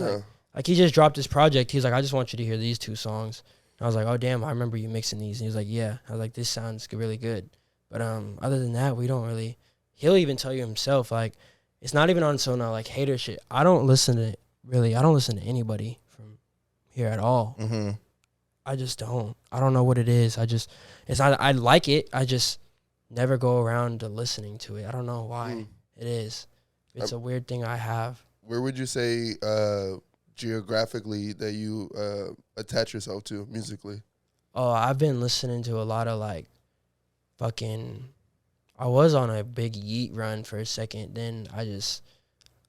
like he just dropped this project. He was like, I just want you to hear these two songs. And I was like, oh, damn, I remember you mixing these. And he was like, yeah. I was like, this sounds really good. But other than that, we don't really. He'll even tell you himself, like, it's not even on some like hater shit. I don't listen to anybody from here at all. Mm-hmm. I just don't. I don't know what it is. It's not, I like it. I just never go around to listening to it. I don't know why it is. It's a weird thing I have. Where would you say geographically that you attach yourself to musically? Oh, I've been listening to a lot of like fucking. I was on a big Yeet run for a second. Then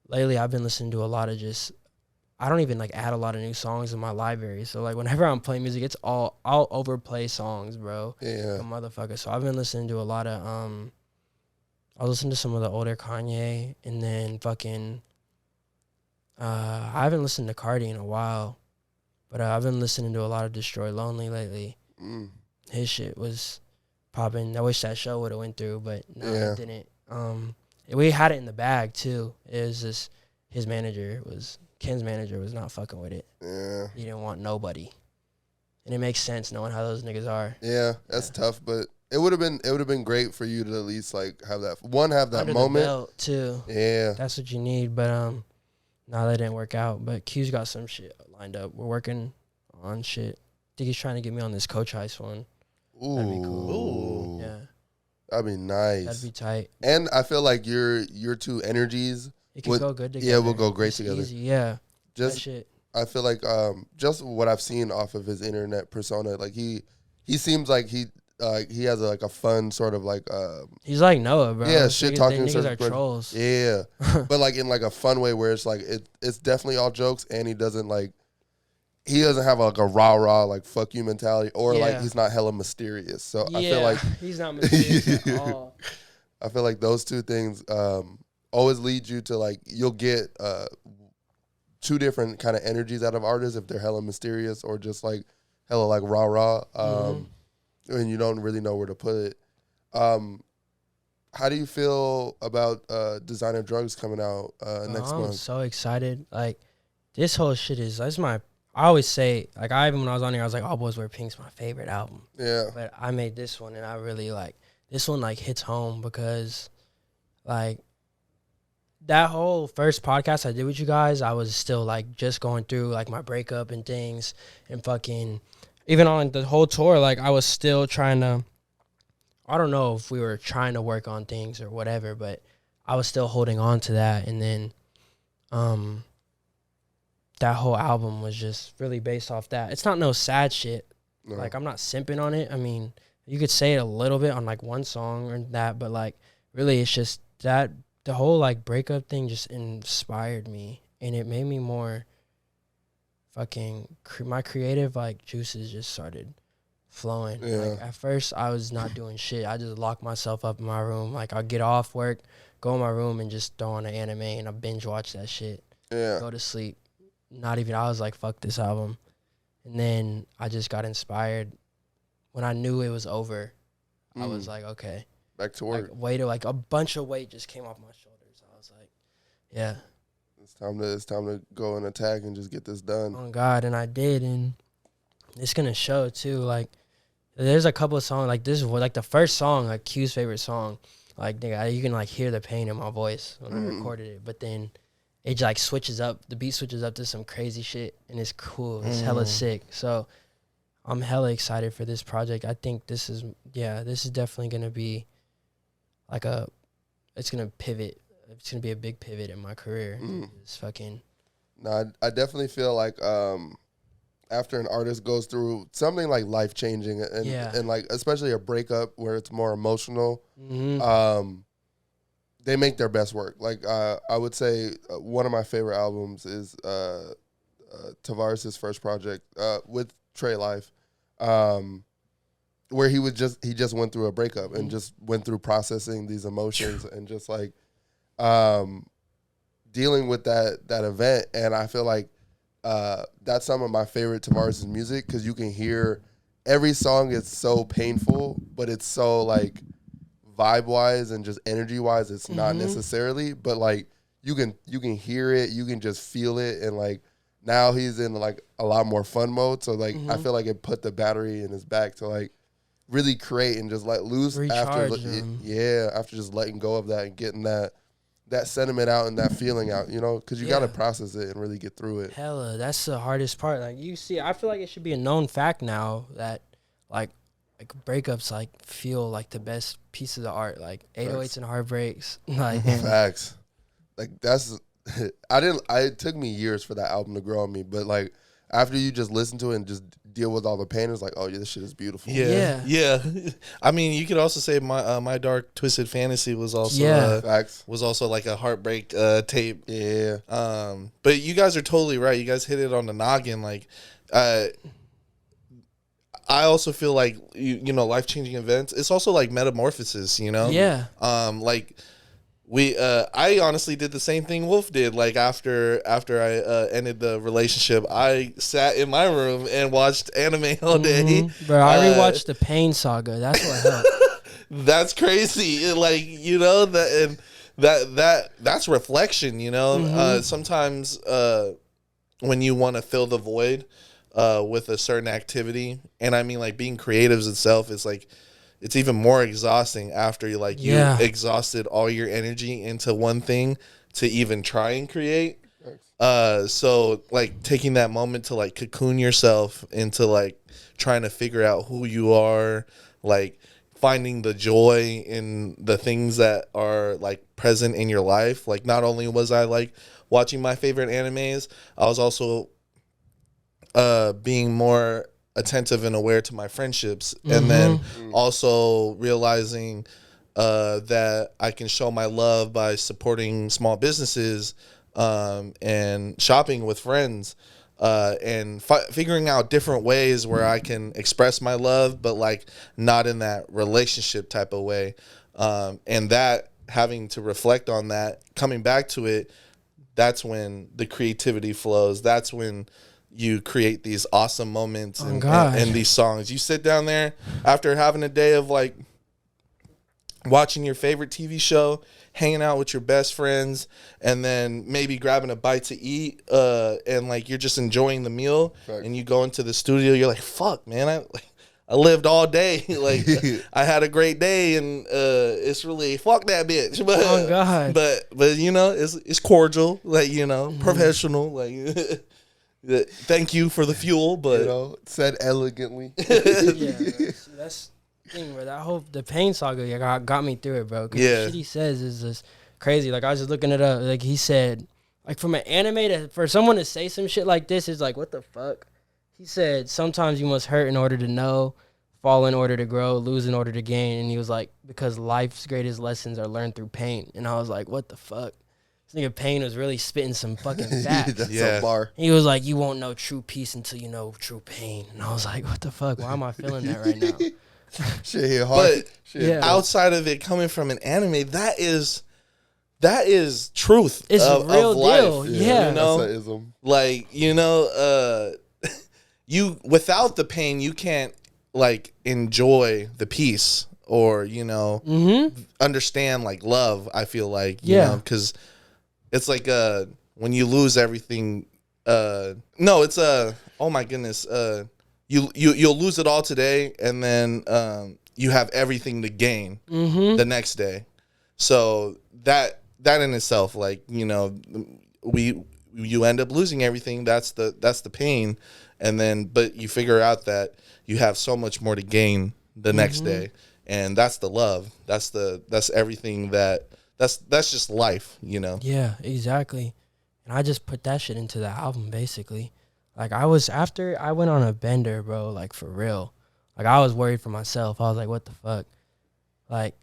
lately I've been listening to a lot of just. I don't even like add a lot of new songs in my library. So like whenever I'm playing music, I'll overplay songs, bro. Yeah, a motherfucker. So I've been listening to a lot of I'll listen to some of the older Kanye, and then fucking. I haven't listened to Cardi in a while, but I've been listening to a lot of Destroy Lonely lately. His shit was popping. I wish that show would have went through, but no, it didn't. And we had it in the bag too. It was just Ken's manager was not fucking with it. Yeah. He didn't want nobody. And it makes sense knowing how those niggas are. Yeah, that's tough, but it would have been great for you to at least like have that Under moment. The belt too. Yeah. That's what you need, but no, that didn't work out. But Q's got some shit lined up. We're working on shit. I think he's trying to get me on this Coach Heist one. Ooh. That'd be cool. Ooh. Yeah. That'd be nice. That'd be tight. And I feel like your two energies It could go good together. Yeah, we'll go great It's together. Easy. Yeah. Just that shit. I feel like just what I've seen off of his internet persona, like he seems like he has a fun sort of like He's like Noah, bro. yeah, shit talking. Niggas are but- trolls. Yeah, but like in like a fun way where it's like it's definitely all jokes, and he doesn't have like a rah like fuck you mentality, or like Yeah. he's not hella mysterious. So Yeah, I feel like he's not mysterious at all. I feel like those two things always lead you to like you'll get two different kind of energies out of artists if they're hella mysterious or just like hella like rah and you don't really know where to put it. How do you feel about Designer Drugs coming out next I'm month? so excited. Like this whole shit I always say, like even when I was on here, I was like, All Boys Wear Pink's my favorite album. Yeah. But I made this one and I really this one hits home because like that whole first podcast I did with you guys, I was still like just going through like my breakup and things and fucking even on the whole tour, like I was still trying to, I don't know if we were trying to work on things or whatever, but I was still holding on to that. And then that whole album was just really based off that. It's not no sad shit. No. Like I'm not simping on it. I mean, you could say it a little bit on like one song or that, but like really it's just that the whole like breakup thing just inspired me and it made me more fucking my creative like juices just started flowing. Yeah. Like at first I was not doing shit. I just locked myself up in my room. Like I'll get off work, go in my room and just throw on an anime and I binge watch that shit. Yeah. Go to sleep. I was like, fuck this album. And then I just got inspired. When I knew it was over, I was like, okay. Back to work. Like a bunch of weight just came off my shoulders. I was like, yeah. It's time to go and attack and just get this done. Oh God, and I did, and it's gonna show too. Like, there's a couple of songs like this. Like the first song, like Q's favorite song. Like, nigga, you can like hear the pain in my voice when I recorded it. But then it just, like switches up. The beat switches up to some crazy shit, and it's cool. It's hella sick. So I'm hella excited for this project. I think this is definitely gonna be like it's gonna pivot. It's gonna be a big pivot in my career. It's fucking. No, I definitely feel like after an artist goes through something like life changing and like especially a breakup where it's more emotional, they make their best work. Like I would say one of my favorite albums is Tavares' first project with Trey Life, where he just went through a breakup and just went through processing these emotions and just like dealing with that event. And I feel like that's some of my favorite Tavares' music because you can hear every song is so painful, but it's so like vibe wise and just energy wise, it's not necessarily, but like you can hear it, you can just feel it, and like now he's in like a lot more fun mode. So like I feel like it put the battery in his back to like really create and just let loose after just letting go of that and getting that sentiment out and that feeling out, you know, because you got to process it and really get through it. Hella, that's the hardest part. Like you see, I feel like it should be a known fact now that like breakups like feel like the best piece of the art, like 808s and heartbreaks. Like facts. Like that's it took me years for that album to grow on me, but like after you just listen to it and just deal with all the pain, it's like, oh yeah, this shit is beautiful. Yeah. I mean, you could also say my Dark Twisted Fantasy was also facts. Was also like a heartbreak tape. Yeah. But you guys are totally right. You guys hit it on the noggin. Like, I also feel like you know, life changing events. It's also like metamorphosis. You know. Yeah. Like. I honestly did the same thing Wolf did. Like after I ended the relationship, I sat in my room and watched anime all day. Bro, I rewatched the Pain Saga. That's what helped. That's crazy. Like, you know, that, and that's reflection, you know. Sometimes when you want to fill the void with a certain activity, and I mean like being creatives itself is like it's even more exhausting after you you exhausted all your energy into one thing to even try and create. So like taking that moment to like cocoon yourself into like trying to figure out who you are, like finding the joy in the things that are like present in your life. Like not only was I like watching my favorite animes, I was also being more attentive and aware to my friendships, and then also realizing that I can show my love by supporting small businesses and shopping with friends, and figuring out different ways where I can express my love, but like not in that relationship type of way. And that having to reflect on that, coming back to it, that's when the creativity flows. That's when you create these awesome moments and these songs. You sit down there after having a day of like watching your favorite TV show, hanging out with your best friends, and then maybe grabbing a bite to eat, and like you're just enjoying the meal. Right. And you go into the studio, you're like, fuck, man, I lived all day. Like I had a great day, and it's really fuck that bitch. But, oh God. But you know, it's cordial, like, you know, professional, like thank you for the fuel, but you know, said elegantly. Yeah, that's the thing, bro. That whole the pain saga got me through it, bro. Cause the shit he says is just crazy. Like I was just looking it up. Like he said, like from an anime for someone to say some shit like this is like, what the fuck? He said, sometimes you must hurt in order to know, fall in order to grow, lose in order to gain. And he was like, because life's greatest lessons are learned through pain. And I was like, what the fuck? This nigga Payne was really spitting some fucking facts. That's a bar. He was like, you won't know true peace until you know true pain. And I was like, what the fuck? Why am I feeling that right now? Shit hit hard. But outside of it coming from an anime, that is truth. It's a real deal. Life, yeah. You know? That's an ism. Like, you know, you without the pain, you can't like enjoy the peace or, you know, understand like love. I feel like, you know, because it's like when you lose everything. No, it's oh my goodness. You'll lose it all today, and then you have everything to gain the next day. So that in itself, like, you know, you end up losing everything. That's the pain, and then but you figure out that you have so much more to gain the next day, and that's the love. That's everything that's just life, you know. Yeah, exactly. And I just put that shit into the album basically. Like after I went on a bender, bro, like for real. Like I was worried for myself. I was like, what the fuck? Like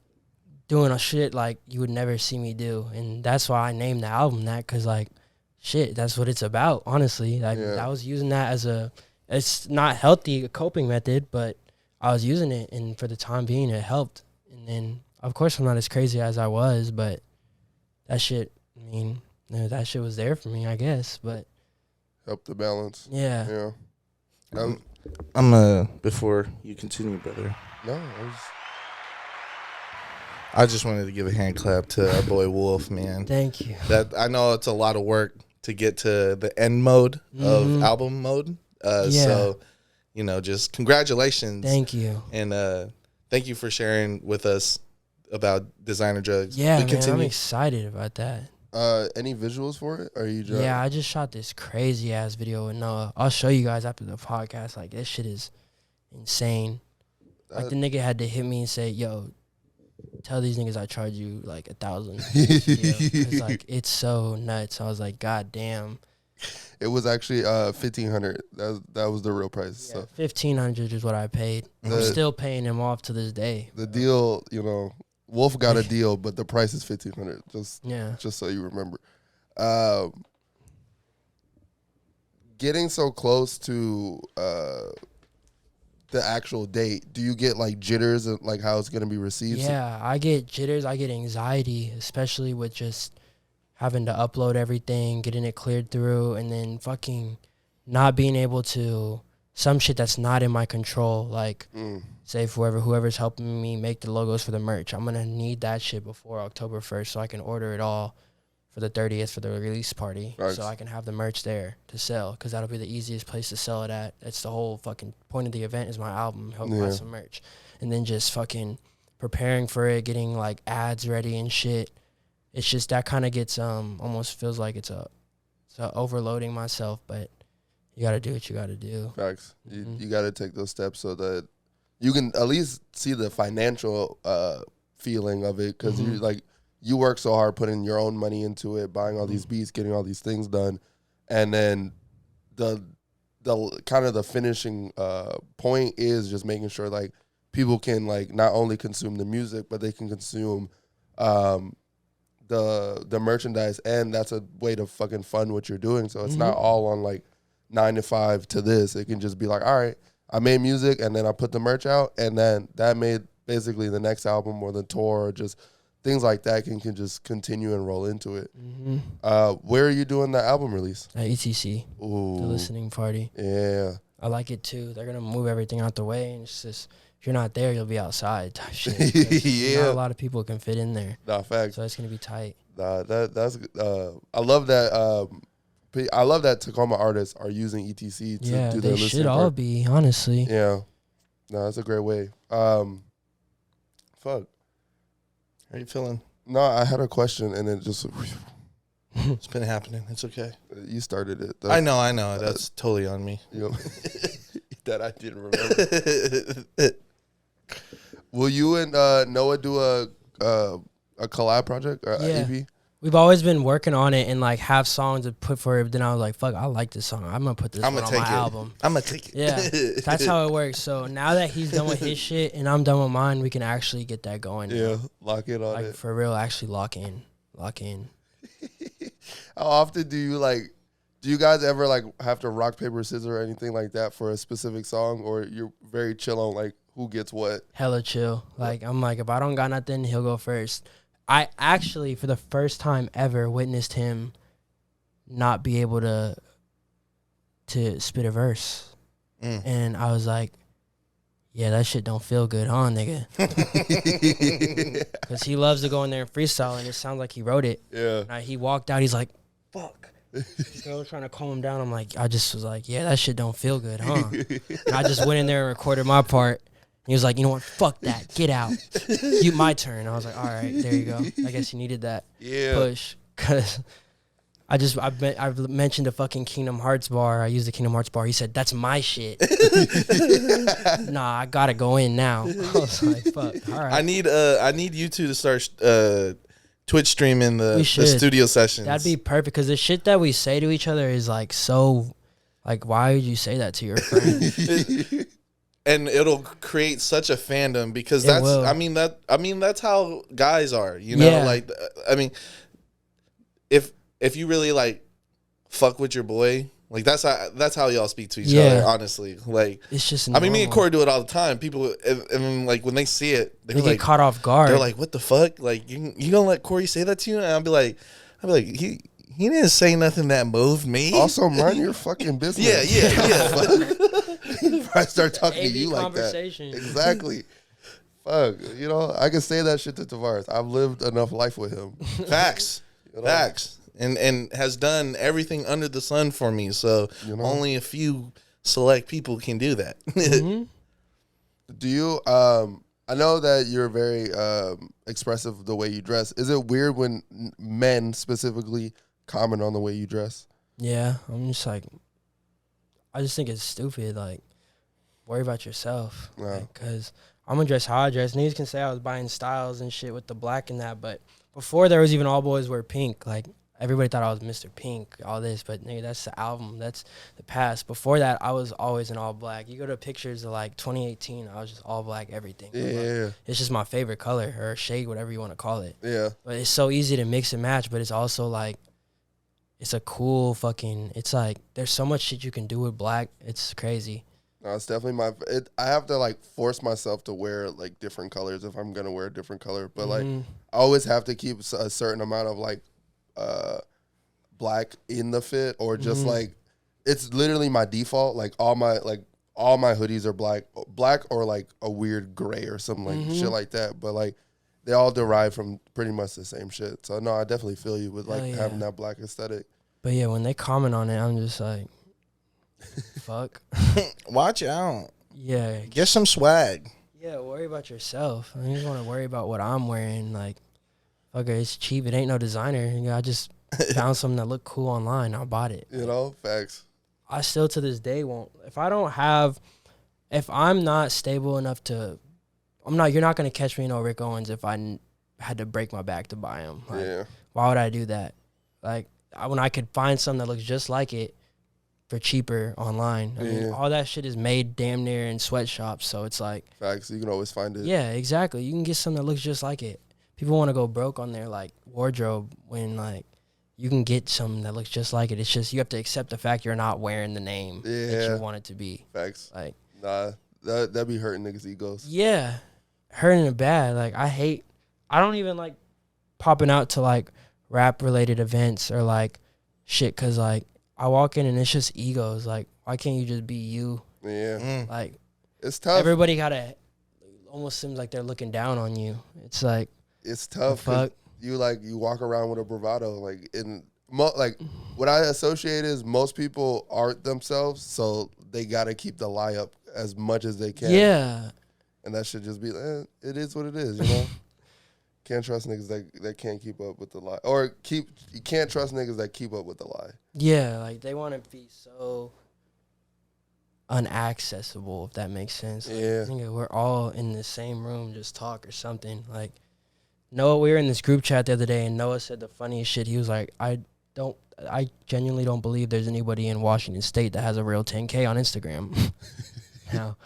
doing a shit like you would never see me do. And that's why I named the album that, cause like shit, that's what it's about, honestly. Like I was using that as it's not healthy coping method, but I was using it, and for the time being it helped. And then of course I'm not as crazy as I was, but that shit, I mean, that shit was there for me, I guess, but help the balance. Yeah. I'm before you continue, brother. No, I just wanted to give a hand clap to our boy Wolf, man. Thank you. That I know it's a lot of work to get to the end mode of album mode. So, you know, just congratulations. Thank you. And thank you for sharing with us about Designer Drugs. Yeah, man, I'm excited about that. Any visuals for it? Or are you just... Yeah, I just shot this crazy ass video with Noah. I'll show you guys after the podcast. Like, this shit is insane. Like, the nigga had to hit me and say, yo, tell these niggas I charge you like 1,000. It's like, it's so nuts. I was like, God damn. It was actually 1,500. That was the real price. Yeah, so 1,500 is what I paid. I'm still paying him off to this day. The deal, you know, Wolf got a deal, but the price is 1,500. Just so you remember. Getting so close to the actual date, do you get like jitters and like how it's gonna be received? Yeah, I get jitters. I get anxiety, especially with just having to upload everything, getting it cleared through, and then fucking not being able to, some shit that's not in my control. Like say for whoever's helping me make the logos for the merch, I'm gonna need that shit before October 1st so I can order it all for the 30th for the release party. Nice. So I can have the merch there to sell, because that'll be the easiest place to sell it at. It's the whole fucking point of the event is my album, help buy some merch. And then just fucking preparing for it, getting like ads ready and shit. It's just that kind of gets almost feels like it's overloading myself, but you got to do what you got to do. Facts. You got to take those steps so that you can at least see the financial feeling of it, because you work so hard putting your own money into it, buying all these beats, getting all these things done, and then the kind of the finishing point is just making sure like people can like not only consume the music, but they can consume the merchandise, and that's a way to fucking fund what you're doing. So it's not all on like 9 to 5 to this. It can just be like, all right, I made music and then I put the merch out, and then that made basically the next album or the tour, or just things like that can just continue and roll into it. Where are you doing the album release? At ETC, Ooh, the listening party. Yeah. I like it too. They're going to move everything out the way, and it's just, if you're not there, you'll be outside type shit. Yeah. Not a lot of people can fit in there. Nah, facts. So it's going to be tight. That's I love that. I love that Tacoma artists are using ETC to do their listening. They should all be, honestly. Yeah. No, that's a great way. Fuck. How you feeling? No, I had a question and it just It's been happening. It's okay. you started it. I know. That's totally on me. You know, that I didn't remember. Will you and Noah do a collab project or EP? We've always been working on it and like have songs to put for it. But then I was like, fuck, I like this song. I'm going to put this one on my album. I'm going to take it. Yeah, that's how it works. So now that he's done with his shit and I'm done with mine, we can actually get that going. Yeah, lock in on like, it. For real, actually lock in. How often do you guys ever like have to rock, paper, scissors or anything like that for a specific song, or you're very chill on like who gets what? Hella chill. Like, I'm like, if I don't got nothing, he'll go first. I actually, for the first time ever, witnessed him not be able to spit a verse. And I was like, yeah, that shit don't feel good, huh, nigga? Because he loves to go in there and freestyle, and it sounds like he wrote it. Yeah. And he walked out, he's like, fuck. I was trying to calm him down. I'm like, I just was like, yeah, that shit don't feel good, huh? And I just went in there and recorded my part. He was like, you know what? Fuck that. Get out. My turn. I was like, all right, there you go. I guess you needed that push. Because I've mentioned the fucking Kingdom Hearts bar. I used the Kingdom Hearts bar. He said, that's my shit. Nah, I got to go in now. I was like, fuck. All right. I need you two to start Twitch streaming the studio sessions. That'd be perfect, because the shit that we say to each other is like so, like, why would you say that to your friend? And it'll create such a fandom, because that's how guys are, you know? Yeah. Like, I mean, if you really like fuck with your boy, like that's how y'all speak to each other, honestly. Like, it's just normal. I mean, me and Corey do it all the time. People, and like when they see it, they get caught off guard. They're like, what the fuck? Like, you gonna let Corey say that to you? And I'll be like, he didn't say nothing that moved me. Also, mind your fucking business. Yeah. If I start talking to you like that. Exactly. Fuck. You know, I can say that shit to Tavares. I've lived enough life with him. Facts. Facts. And has done everything under the sun for me. So only a few select people can do that. Do you I know that you're very expressive the way you dress. Is it weird when men specifically comment on the way you dress? Yeah, I'm just like, I just think it's stupid. Like, worry about yourself. Because I'm going to dress how I dress. Niggas can say I was buying styles and shit with the black and that. But before there was even all boys wear pink. Like, everybody thought I was Mr. Pink, all this. But, nigga, that's the album. That's the past. Before that, I was always in all black. You go to pictures of, like, 2018, I was just all black everything. Yeah. Like, it's just my favorite color or shade, whatever you want to call it. Yeah. But it's so easy to mix and match. But it's also, like, it's a cool fucking, it's like, there's so much shit you can do with black. It's crazy. No, it's definitely I have to like force myself to wear like different colors if I'm going to wear a different color. But like, I always have to keep a certain amount of like black in the fit, or just like, it's literally my default. Like all all my hoodies are black or like a weird gray or something like shit like that. But like they all derive from pretty much the same shit. So no, I definitely feel you with like having that black aesthetic. But yeah, when they comment on it, I'm just like, fuck. Watch out. Yeah. Get some swag. Yeah, worry about yourself. I just want to worry about what I'm wearing. Like, fuck it, it's cheap. It ain't no designer. You know, I just found something that looked cool online. I bought it. You know, facts. I still to this day won't. If I'm not stable enough to, you're not going to catch me no Rick Owens if I had to break my back to buy them. Like, yeah. Why would I do that? Like, when I could find something that looks just like it for cheaper online. I mean, all that shit is made damn near in sweatshops, so it's like facts. You can always find it. Yeah, exactly. You can get something that looks just like it. People want to go broke on their like wardrobe when like you can get something that looks just like it. It's just you have to accept the fact you're not wearing the name that you want it to be. Facts. Like that'd be hurting niggas' egos. Yeah, hurting it bad. Like I don't even like popping out to like rap related events or like shit because like I walk in and it's just egos. Like, why can't you just be you? Yeah. Like, it's tough. Everybody almost seems like they're looking down on you. It's like, it's tough. You walk around with a bravado. Like, what I associate is most people aren't themselves, so they got to keep the lie up as much as they can. Yeah. And that should just be, it is what it is, you know? Can't trust niggas that can't keep up with the lie. You can't trust niggas that keep up with the lie. Yeah, like they want to be so unaccessible, if that makes sense. Yeah. Like, we're all in the same room, just talk or something. Like, Noah, we were in this group chat the other day, and Noah said the funniest shit. He was like, I genuinely don't believe there's anybody in Washington State that has a real 10K on Instagram. Now.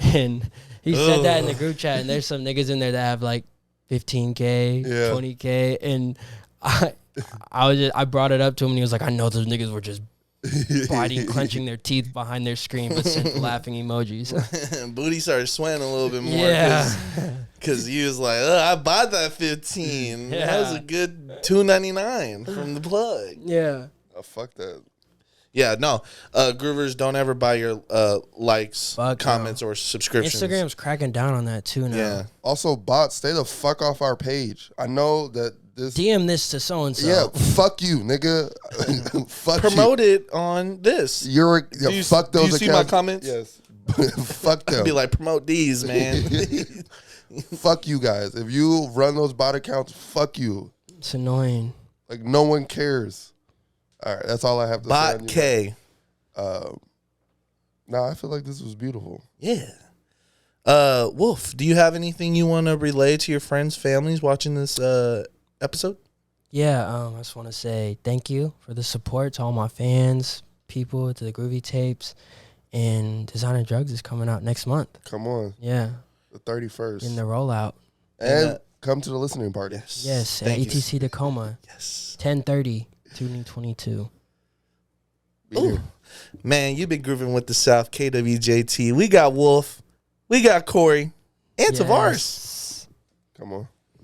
And he said that in the group chat, and there's some niggas in there that have like 15K, 20K, and I brought it up to him, and he was like, I know those niggas were just biting, clenching their teeth behind their screen, but sent laughing emojis. Booty started sweating a little bit more. Yeah. Because he was like, I bought that 15. Yeah. That was a good $2.99 from the plug. Yeah. Oh, fuck that. Yeah, no. Groovers, don't ever buy your likes, comments, or subscriptions. Instagram's cracking down on that too now. Yeah. Also, bots, stay the fuck off our page. I know that this... DM this to so-and-so. Yeah, fuck you, nigga. Fuck Promote it on this. Fuck those accounts. Do you see my comments? Yes. Fuck them. I'd be like, promote these, man. Fuck you guys. If you run those bot accounts, fuck you. It's annoying. Like, no one cares. All right, that's all I have to say. Bot K. I feel like this was beautiful. Yeah. Wolf, do you have anything you want to relay to your friends, families watching this episode? Yeah, I just want to say thank you for the support to all my fans, people, to the Groovy Tapes, and Designer Drugs is coming out next month. Come on. Yeah. The 31st. In the rollout. And come to the listening party. Yes, at ETC Tacoma. Yes. 10:30. 2022. Man, you've been grooving with the South, KWJT. We got Wolf, we got Corey, and Tavares. Come on.